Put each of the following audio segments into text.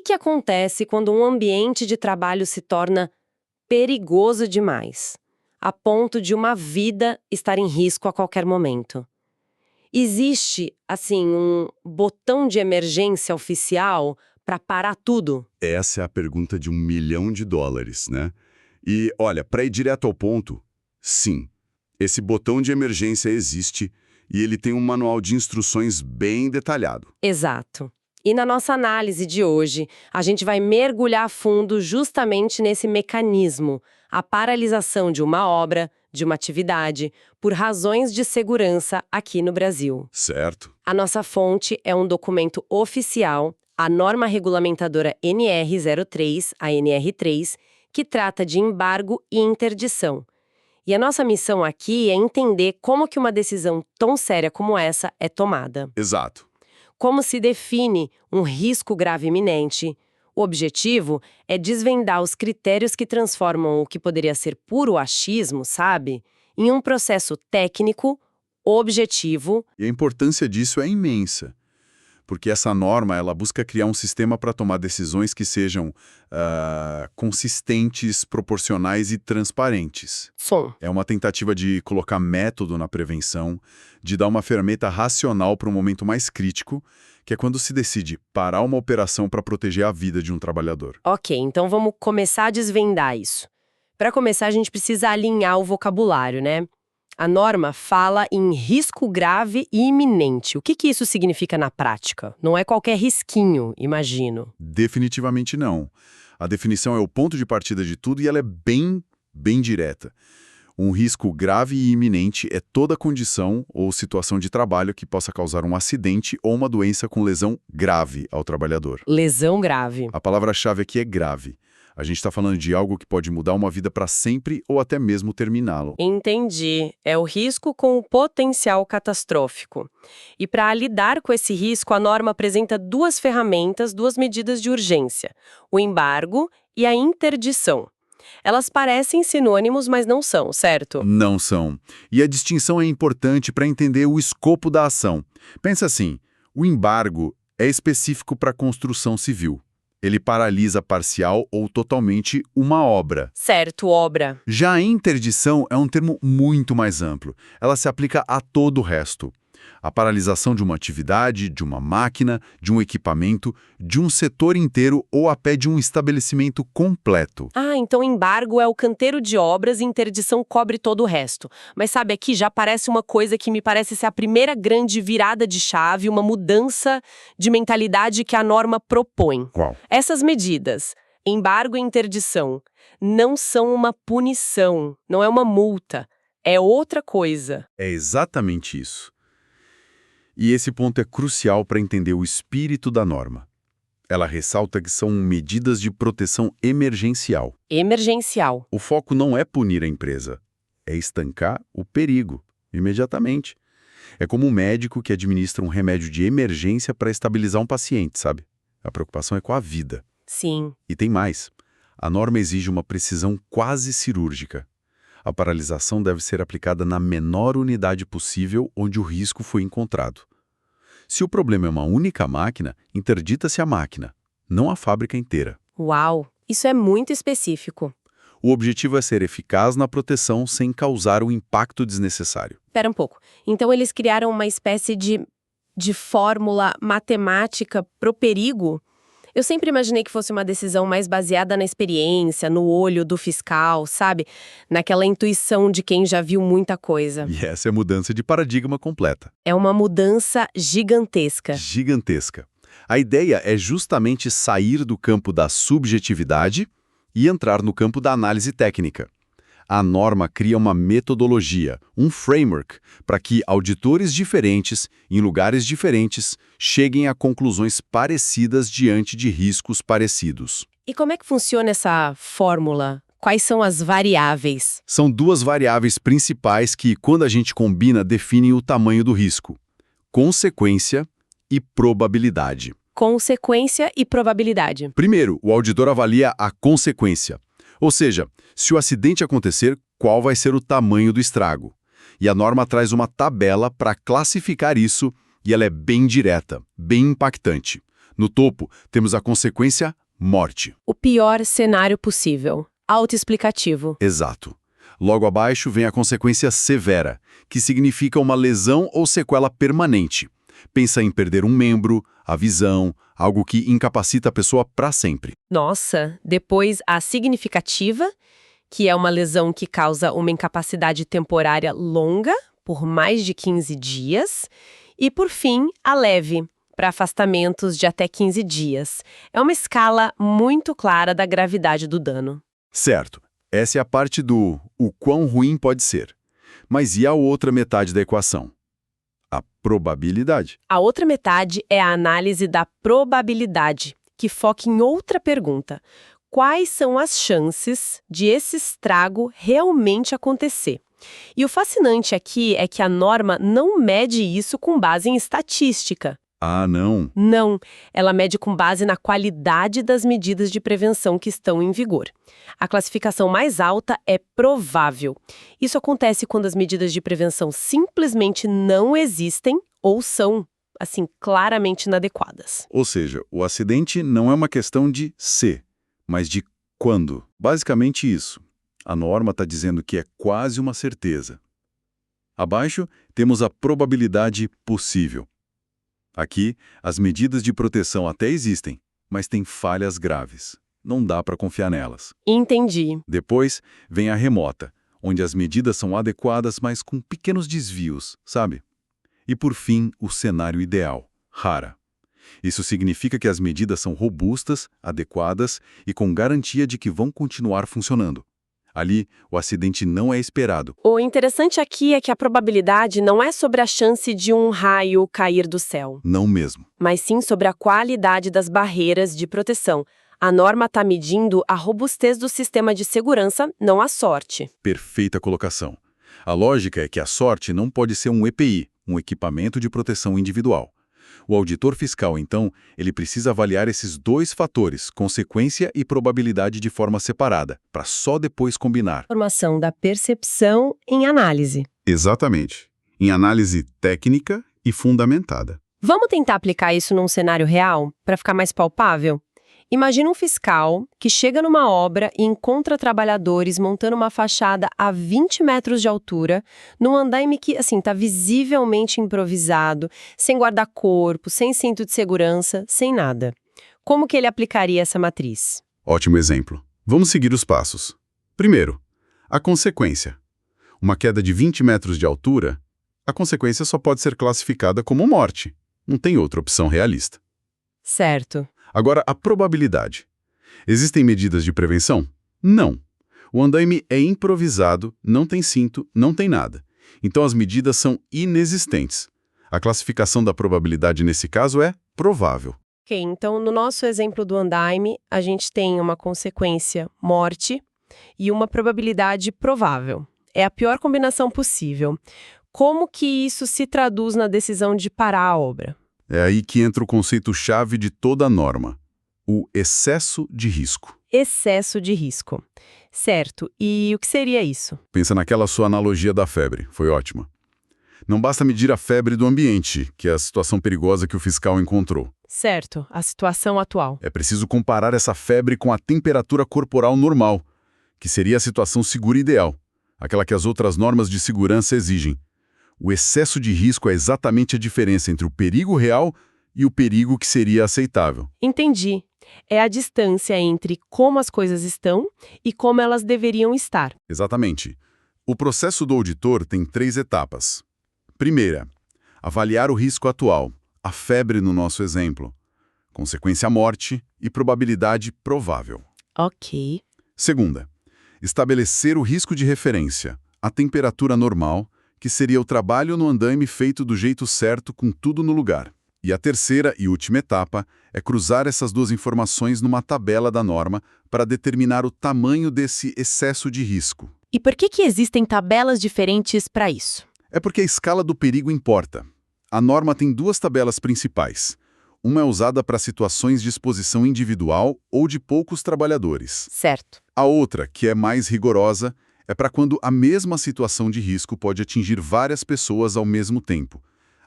que acontece quando um ambiente de trabalho se torna perigoso demais, a ponto de uma vida estar em risco a qualquer momento? Existe, assim, um botão de emergência oficial para parar tudo? Essa é a pergunta de $1 milhão, né? E, olha, para ir direto ao ponto, sim, esse botão de emergência existe e ele tem um manual de instruções bem detalhado. Exato. E na nossa análise de hoje, a gente vai mergulhar a fundo justamente nesse mecanismo, a paralisação de uma obra, de uma atividade, por razões de segurança aqui no Brasil. Certo. A nossa fonte é um documento oficial, a norma regulamentadora NR03, a NR3, que trata de embargo e interdição. E a nossa missão aqui é entender como que uma decisão tão séria como essa é tomada. Exato. Como se define um risco grave iminente. O objetivo é desvendar os critérios que transformam o que poderia ser puro achismo, sabe, em um processo técnico, objetivo. E a importância disso é imensa, porque essa norma ela busca criar um sistema para tomar decisões que sejam consistentes, proporcionais e transparentes. É uma tentativa de colocar método na prevenção, de dar uma ferramenta racional para um momento mais crítico, que é quando se decide parar uma operação para proteger a vida de um trabalhador. Ok, então vamos começar a desvendar isso. Para começar, a gente precisa alinhar o vocabulário, né? A norma fala em risco grave e iminente. O que isso significa na prática? Não é qualquer risquinho, imagino. Definitivamente não. A definição é o ponto de partida de tudo e ela é bem direta. Um risco grave e iminente é toda condição ou situação de trabalho que possa causar um acidente ou uma doença com lesão grave ao trabalhador. Lesão grave. A palavra-chave aqui é grave. A gente está falando de algo que pode mudar uma vida para sempre ou até mesmo terminá-lo. Entendi. É o risco com o potencial catastrófico. E para lidar com esse risco, a norma apresenta duas ferramentas, duas medidas de urgência: o embargo e a interdição. Elas parecem sinônimos, mas não são, certo? Não são. E a distinção é importante para entender o escopo da ação. Pensa assim, o embargo é específico para a construção civil. Ele paralisa parcial ou totalmente uma obra. Certo, obra. Já a interdição é um termo muito mais amplo. Ela se aplica a todo o resto. A paralisação de uma atividade, de uma máquina, de um equipamento, de um setor inteiro ou até de um estabelecimento completo. Ah, então embargo é o canteiro de obras e interdição cobre todo o resto. Mas sabe, aqui já parece uma coisa que me parece ser a primeira grande virada de chave, uma mudança de mentalidade que a norma propõe. Qual? Essas medidas, embargo e interdição, não são uma punição, não é uma multa, é outra coisa. É exatamente isso. E esse ponto é crucial para entender o espírito da norma. Ela ressalta que são medidas de proteção emergencial. Emergencial. O foco não é punir a empresa, é estancar o perigo, imediatamente. É como um médico que administra um remédio de emergência para estabilizar um paciente, sabe? A preocupação é com a vida. Sim. E tem mais. A norma exige uma precisão quase cirúrgica. A paralisação deve ser aplicada na menor unidade possível onde o risco foi encontrado. Se o problema é uma única máquina, interdita-se a máquina, não a fábrica inteira. Uau, isso é muito específico. O objetivo é ser eficaz na proteção sem causar um impacto desnecessário. Espera um pouco. Então eles criaram uma espécie de fórmula matemática pro perigo? Eu sempre imaginei que fosse uma decisão mais baseada na experiência, no olho do fiscal, sabe? Naquela intuição de quem já viu muita coisa. E essa é a mudança de paradigma completa. É uma mudança gigantesca. Gigantesca. A ideia é justamente sair do campo da subjetividade e entrar no campo da análise técnica. A norma cria uma metodologia, um framework, para que auditores diferentes, em lugares diferentes, cheguem a conclusões parecidas diante de riscos parecidos. E como é que funciona essa fórmula? Quais são as variáveis? São duas variáveis principais que, quando a gente combina, definem o tamanho do risco: consequência e probabilidade. Consequência e probabilidade. Primeiro, o auditor avalia a consequência. Ou seja, se o acidente acontecer, qual vai ser o tamanho do estrago? E a norma traz uma tabela para classificar isso e ela é bem direta, bem impactante. No topo, temos a consequência morte. O pior cenário possível. Autoexplicativo. Exato. Logo abaixo vem a consequência severa, que significa uma lesão ou sequela permanente. Pensa em perder um membro, a visão, algo que incapacita a pessoa para sempre. Nossa, depois a significativa, que é uma lesão que causa uma incapacidade temporária longa, por mais de 15 dias. E, por fim, a leve, para afastamentos de até 15 dias. É uma escala muito clara da gravidade do dano. Certo. Essa é a parte do o quão ruim pode ser. Mas e a outra metade da equação? A probabilidade. A outra metade é a análise da probabilidade, que foca em outra pergunta. Quais são as chances de esse estrago realmente acontecer? E o fascinante aqui é que a norma não mede isso com base em estatística. Ah, não. Não, ela mede com base na qualidade das medidas de prevenção que estão em vigor. A classificação mais alta é provável. Isso acontece quando as medidas de prevenção simplesmente não existem ou são, assim, claramente inadequadas. Ou seja, o acidente não é uma questão de se, mas de quando. Basicamente isso. A norma está dizendo que é quase uma certeza. Abaixo, temos a probabilidade possível. Aqui, as medidas de proteção até existem, mas têm falhas graves. Não dá para confiar nelas. Entendi. Depois, vem a remota, onde as medidas são adequadas, mas com pequenos desvios, sabe? E por fim, o cenário ideal, rara. Isso significa que as medidas são robustas, adequadas e com garantia de que vão continuar funcionando. Ali, o acidente não é esperado. O interessante aqui é que a probabilidade não é sobre a chance de um raio cair do céu, Não mesmo. mas sim sobre a qualidade das barreiras de proteção. A norma está medindo a robustez do sistema de segurança, não a sorte. Perfeita colocação. A lógica é que a sorte não pode ser um EPI, um equipamento de proteção individual. O auditor fiscal, então, ele precisa avaliar esses dois fatores, consequência e probabilidade, de forma separada, para só depois combinar. Formação da percepção em análise. Exatamente. Em análise técnica e fundamentada. Vamos tentar aplicar isso num cenário real, para ficar mais palpável? Imagina um fiscal que chega numa obra e encontra trabalhadores montando uma fachada a 20 metros de altura, num andaime que, assim, está visivelmente improvisado, sem guarda-corpo, sem cinto de segurança, sem nada. Como que ele aplicaria essa matriz? Ótimo exemplo. Vamos seguir os passos. Primeiro, a consequência. Uma queda de 20 metros de altura, a consequência só pode ser classificada como morte. Não tem outra opção realista. Certo. Agora, a probabilidade. Existem medidas de prevenção? Não. O andaime é improvisado, não tem cinto, não tem nada. Então as medidas são inexistentes. A classificação da probabilidade nesse caso é provável. Ok, então no nosso exemplo do andaime, a gente tem uma consequência morte e uma probabilidade provável. É a pior combinação possível. Como que isso se traduz na decisão de parar a obra? É aí que entra o conceito-chave de toda a norma, o excesso de risco. Excesso de risco. Certo, e o que seria isso? Pensa naquela sua analogia da febre, foi ótima. Não basta medir a febre do ambiente, que é a situação perigosa que o fiscal encontrou. Certo, a situação atual. É preciso comparar essa febre com a temperatura corporal normal, que seria a situação segura ideal, aquela que as outras normas de segurança exigem. O excesso de risco é exatamente a diferença entre o perigo real e o perigo que seria aceitável. Entendi. É a distância entre como as coisas estão e como elas deveriam estar. Exatamente. O processo do auditor tem 3 etapas. Primeira, avaliar o risco atual, a febre no nosso exemplo. Consequência morte e probabilidade provável. Ok. Segunda, estabelecer o risco de referência, a temperatura normal, que seria o trabalho no andaime feito do jeito certo com tudo no lugar. E a terceira e última etapa é cruzar essas duas informações numa tabela da norma para determinar o tamanho desse excesso de risco. E por que existem tabelas diferentes para isso? É porque a escala do perigo importa. A norma tem 2 tabelas principais. Uma é usada para situações de exposição individual ou de poucos trabalhadores. Certo. A outra, que é mais rigorosa, é para quando a mesma situação de risco pode atingir várias pessoas ao mesmo tempo.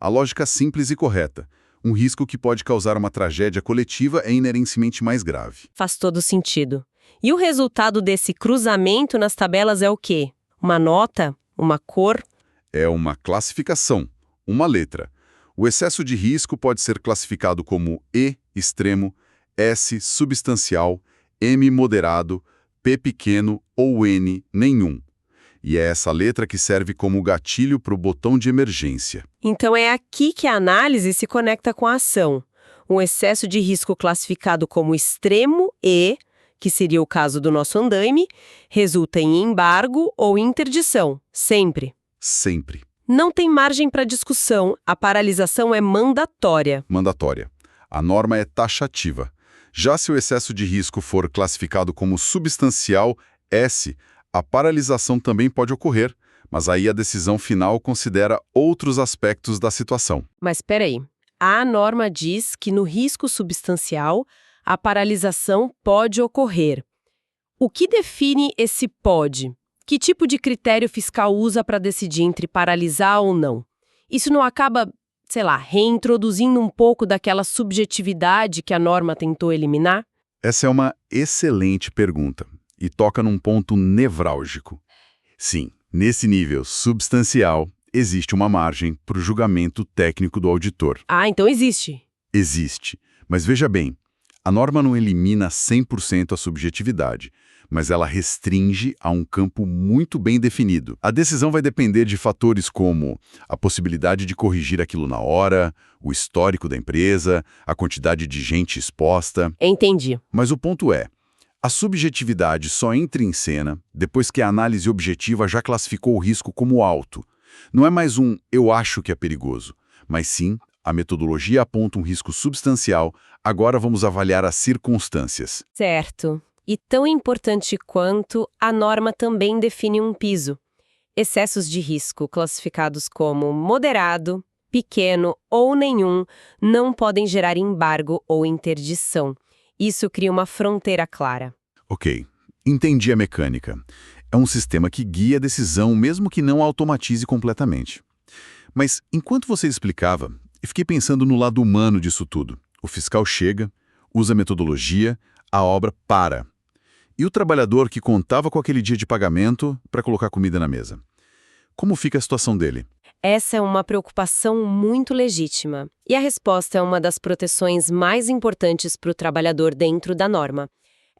A lógica simples e correta. Um risco que pode causar uma tragédia coletiva é inerentemente mais grave. Faz todo sentido. E o resultado desse cruzamento nas tabelas é o quê? Uma nota? Uma cor? É uma classificação, uma letra. O excesso de risco pode ser classificado como E, extremo, S, substancial, M, moderado, P, pequeno ou N, nenhum. E é essa letra que serve como gatilho para o botão de emergência. Então é aqui que a análise se conecta com a ação. Um excesso de risco classificado como extremo E, que seria o caso do nosso andaime, resulta em embargo ou interdição, sempre. Sempre. Não tem margem para discussão, a paralisação é mandatória. Mandatória. A norma é taxativa. Já se o excesso de risco for classificado como substancial, S, a paralisação também pode ocorrer, mas aí a decisão final considera outros aspectos da situação. Mas espera aí, a norma diz que no risco substancial, a paralisação pode ocorrer. O que define esse pode? Que tipo de critério fiscal usa para decidir entre paralisar ou não? Isso não acaba, sei lá, reintroduzindo um pouco daquela subjetividade que a norma tentou eliminar? Essa é uma excelente pergunta e toca num ponto nevrálgico. Sim, nesse nível substancial, existe uma margem para o julgamento técnico do auditor. Ah, então existe. Existe. Mas veja bem, a norma não elimina 100% a subjetividade, mas ela restringe a um campo muito bem definido. A decisão vai depender de fatores como a possibilidade de corrigir aquilo na hora, o histórico da empresa, a quantidade de gente exposta. Entendi. Mas o ponto é, a subjetividade só entra em cena depois que a análise objetiva já classificou o risco como alto. Não é mais um "eu acho que é perigoso", mas sim, a metodologia aponta um risco substancial, agora vamos avaliar as circunstâncias. Certo. E tão importante quanto, a norma também define um piso. Excessos de risco, classificados como moderado, pequeno ou nenhum, não podem gerar embargo ou interdição. Isso cria uma fronteira clara. Ok, entendi a mecânica. É um sistema que guia a decisão, mesmo que não automatize completamente. Mas, enquanto você explicava, eu fiquei pensando no lado humano disso tudo. O fiscal chega, usa a metodologia, a obra para. E o trabalhador que contava com aquele dia de pagamento para colocar comida na mesa? Como fica a situação dele? Essa é uma preocupação muito legítima. E a resposta é uma das proteções mais importantes para o trabalhador dentro da norma.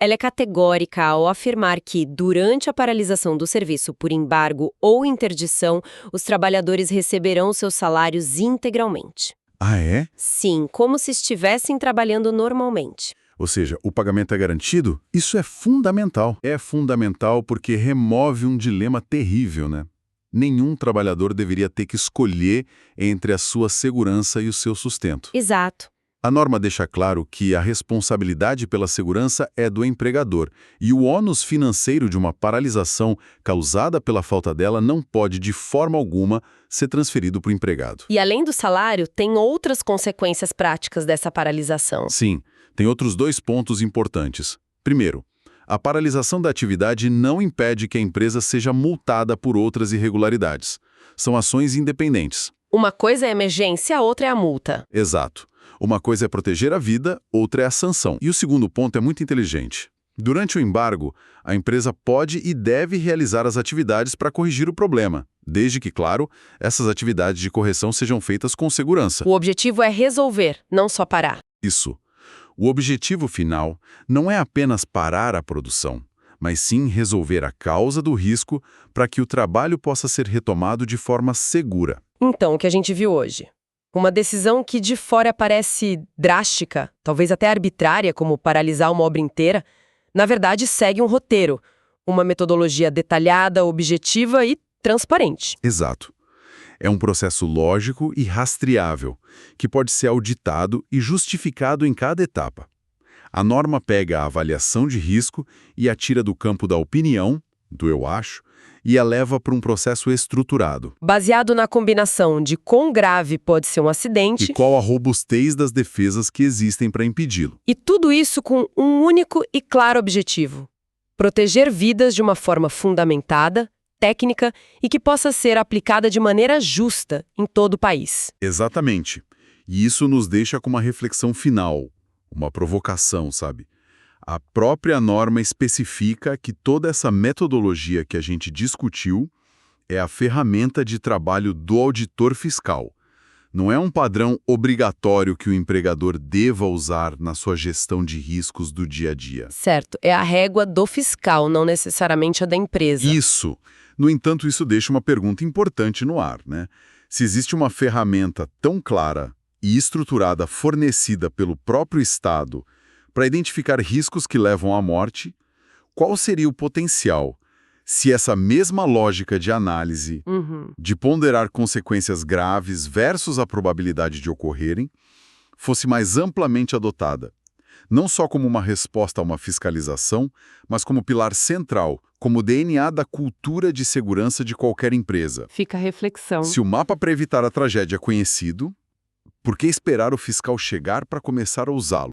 Ela é categórica ao afirmar que, durante a paralisação do serviço por embargo ou interdição, os trabalhadores receberão seus salários integralmente. Ah, é? Sim, como se estivessem trabalhando normalmente. Ou seja, o pagamento é garantido? Isso é fundamental. É fundamental porque remove um dilema terrível, né? Nenhum trabalhador deveria ter que escolher entre a sua segurança e o seu sustento. Exato. A norma deixa claro que a responsabilidade pela segurança é do empregador e o ônus financeiro de uma paralisação causada pela falta dela não pode, de forma alguma, ser transferido para o empregado. E além do salário, tem outras consequências práticas dessa paralisação. Sim, tem outros 2 pontos importantes. Primeiro, a paralisação da atividade não impede que a empresa seja multada por outras irregularidades. São ações independentes. Uma coisa é a emergência, a outra é a multa. Exato. Uma coisa é proteger a vida, outra é a sanção. E o segundo ponto é muito inteligente. Durante o embargo, a empresa pode e deve realizar as atividades para corrigir o problema, desde que, claro, essas atividades de correção sejam feitas com segurança. O objetivo é resolver, não só parar. Isso. O objetivo final não é apenas parar a produção, mas sim resolver a causa do risco para que o trabalho possa ser retomado de forma segura. Então, o que a gente viu hoje? Uma decisão que de fora parece drástica, talvez até arbitrária, como paralisar uma obra inteira, na verdade segue um roteiro, uma metodologia detalhada, objetiva e transparente. Exato. É um processo lógico e rastreável, que pode ser auditado e justificado em cada etapa. A norma pega a avaliação de risco e a tira do campo da opinião, do eu acho, e a leva para um processo estruturado. Baseado na combinação de quão grave pode ser um acidente E qual a robustez das defesas que existem para impedi-lo. e tudo isso com um único e claro objetivo: proteger vidas de uma forma fundamentada, técnica e que possa ser aplicada de maneira justa em todo o país. Exatamente. E isso nos deixa com uma reflexão final, uma provocação, sabe? A própria norma especifica que toda essa metodologia que a gente discutiu é a ferramenta de trabalho do auditor fiscal. Não é um padrão obrigatório que o empregador deva usar na sua gestão de riscos do dia a dia. Certo, é a régua do fiscal, não necessariamente a da empresa. Isso. No entanto, isso deixa uma pergunta importante no ar, né? Se existe uma ferramenta tão clara e estruturada fornecida pelo próprio Estado para identificar riscos que levam à morte, qual seria o potencial se essa mesma lógica de análise, de ponderar consequências graves versus a probabilidade de ocorrerem, fosse mais amplamente adotada? Não só como uma resposta a uma fiscalização, mas como pilar central, como DNA da cultura de segurança de qualquer empresa. Fica a reflexão. Se o mapa para evitar a tragédia é conhecido, por que esperar o fiscal chegar para começar a usá-lo?